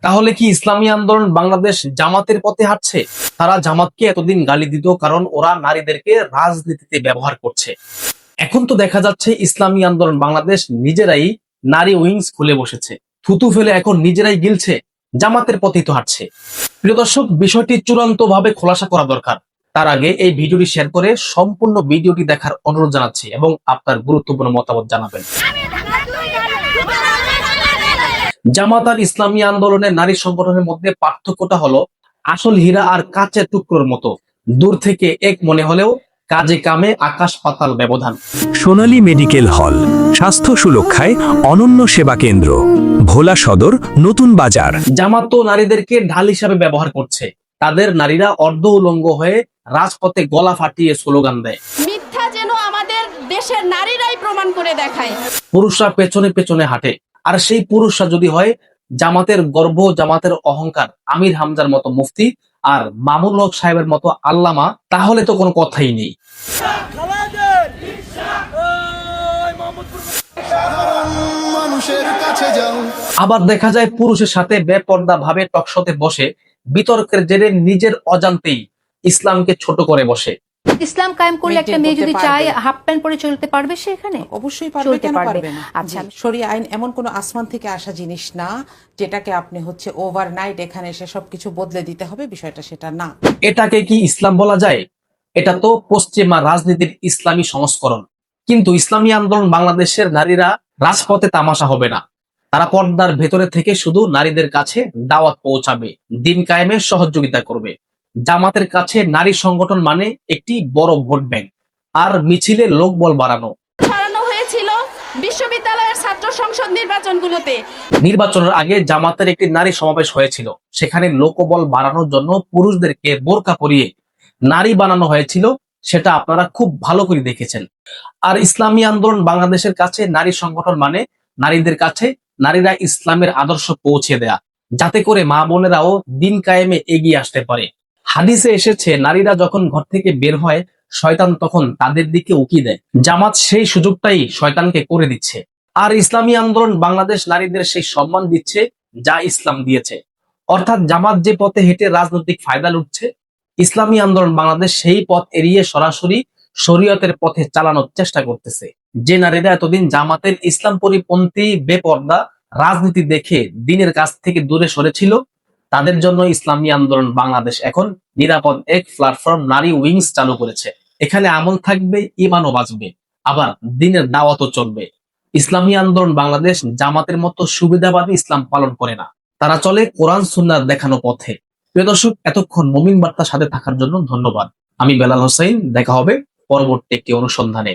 তাহলে কি ইসলামী আন্দোলন বাংলাদেশ জামাতের পথে হাঁটছে? তারা জামাতকে এতদিন গালি দিত কারণ ওরা নারীদেরকে রাজনীতিতে ব্যবহার করছে। এখন তো দেখা যাচ্ছে ইসলামী আন্দোলন বাংলাদেশ নিজেরাই নারী উইংস খুলে বসেছে, থুতু ফেলে এখন নিজেরাই গিলছে, জামাতের পথেই তো হাঁটছে। প্রিয় দর্শক, বিষয়টি চূড়ান্ত ভাবে খোলাসা করা দরকার। তার আগে এই ভিডিওটি শেয়ার করে সম্পূর্ণ ভিডিওটি দেখার অনুরোধ জানাচ্ছি এবং আপনার গুরুত্বপূর্ণ মতামত জানাবেন। জামাত আর ইসলামী আন্দোলনের নারী সংগঠনের মধ্যে পার্থক্যটা হলো আসল হীরা আর কাঁচের টুকরোর মতো, দূর থেকে এক মনে হলেও কাজে কামে আকাশ পাতাল ব্যবধান। সোনালী মেডিকেল হল, স্বাস্থ্য সুরক্ষায় অনন্য সেবা কেন্দ্র, ভোলা সদর, নতুন বাজার। জামাত তো নারীদেরকে ঢাল হিসাবে ব্যবহার করছে। তাদের নারীরা অর্ধ উলঙ্গ হয়ে রাজপথে গলা ফাটিয়ে স্লোগান দেয়। মিথ্যা যেন আমাদের দেশের নারীরাই প্রমাণ করে দেখায়। পুরুষরা পেছনে পেছনে হাঁটে, আর সেই পুরুষরা যদি হয় জামাতের গর্ব, জামাতের অহংকার, আমির হামজার মতো মুফতি আর মামুনুল হক সাহেবের মতো আল্লামা, তাহলে তো কোনো কথাই নেই। আবার দেখা যায় পুরুষের সাথে বেপর্দা ভাবে টকশোতে বসে বিতর্কের জেরে নিজের অজান্তেই ইসলামকে ছোট করে বসে। ইসলাম কায়েম করলে একটা মেয়ে যদি চায় হাফ প্যান্ট পরে চলতে পারবে সেখানে? অবশ্যই পারবে, কেন পারবে না? আচ্ছা, শরিয়া আইন এমন কোনো আসমান থেকে আসা জিনিস না যেটাকে আপনি ওভারনাইট এখানে এসে সবকিছু বদলে দিতে হবে, বিষয়টা সেটা না। এটাকে কি ইসলাম বলা যায়? এটা তো পশ্চিমা রাজনীতির ইসলামী সংস্করণ। কিন্তু ইসলামী আন্দোলন বাংলাদেশের নারীরা রাজপথে তামাশা হবে না। তারা পর্দার ভেতরে থেকে শুধু নারীদের কাছে দাওয়াত পৌঁছাবে, দিন কায়েমের সহযোগিতা করবে। জামাতের কাছে নারী সংগঠন মানে একটি বড় ভোট ব্যাংক আর মিছিলে লোকবল বাড়ানো। ছড়ানো হয়েছিল বিশ্ববিদ্যালয়ের ছাত্র সংসদ নির্বাচনগুলোতে। নির্বাচনের আগে জামাতের একটি নারী সমাবেশ হয়েছিল, সেখানে লোকবল বাড়ানোর জন্য পুরুষদেরকে বোরকা পরিয়ে নারী বানানো হয়েছিল, সেটা আপনারা খুব ভালো করে দেখেছেন। আর ইসলামী আন্দোলন বাংলাদেশের কাছে নারী সংগঠন মানে নারীদের কাছে নারীরা ইসলামের আদর্শ পৌঁছে দেয়া, যাতে করে মা বোনেরাও দিন কায়েমে এগিয়ে আসতে পারে। হাদিসে এসেছে নারীরা যখন ঘর থেকে বের হয় শয়তান তখন তাদের দিকে উকি দেয়। জামাত সেই সুযোগটাই শয়তানকে করে দিচ্ছে। আর ইসলামী আন্দোলন বাংলাদেশ নারীদের সেই সম্মান দিচ্ছে যা ইসলাম দিয়েছে। অর্থাৎ জামাত যে পথে হেঁটে রাজনৈতিক ফায়দা লুটছে, ইসলামী আন্দোলন বাংলাদেশ সেই পথ এড়িয়ে সরাসরি শরীয়তের পথে চালানোর চেষ্টা করতেছে। যে নারীরা এতদিন জামাতের ইসলাম পরিপন্থী বেপর্দা রাজনীতি দেখে দিনের কাছ থেকে দূরে সরেছিল, তাদের জন্য ইসলামী আন্দোলন বাংলাদেশ এখন নিরাপদ এক প্ল্যাটফর্ম নারী উইংস চালু করেছে। এখানে আমল থাকবে, ইমানও বাঁচবে, আবার দিনের দাওয়াতও চলবে। ইসলামী আন্দোলন বাংলাদেশ জামাতের মতো সুবিধাবাদী ইসলাম পালন করে না, তারা চলে কোরআন সুন্নাহর দেখানো পথে। প্রিয় দর্শক, এতক্ষণ মুমিন বার্তার সাথে থাকার জন্য ধন্যবাদ। আমি বেলাল হোসেন, দেখা হবে পরবর্তী একটি অনুসন্ধানে।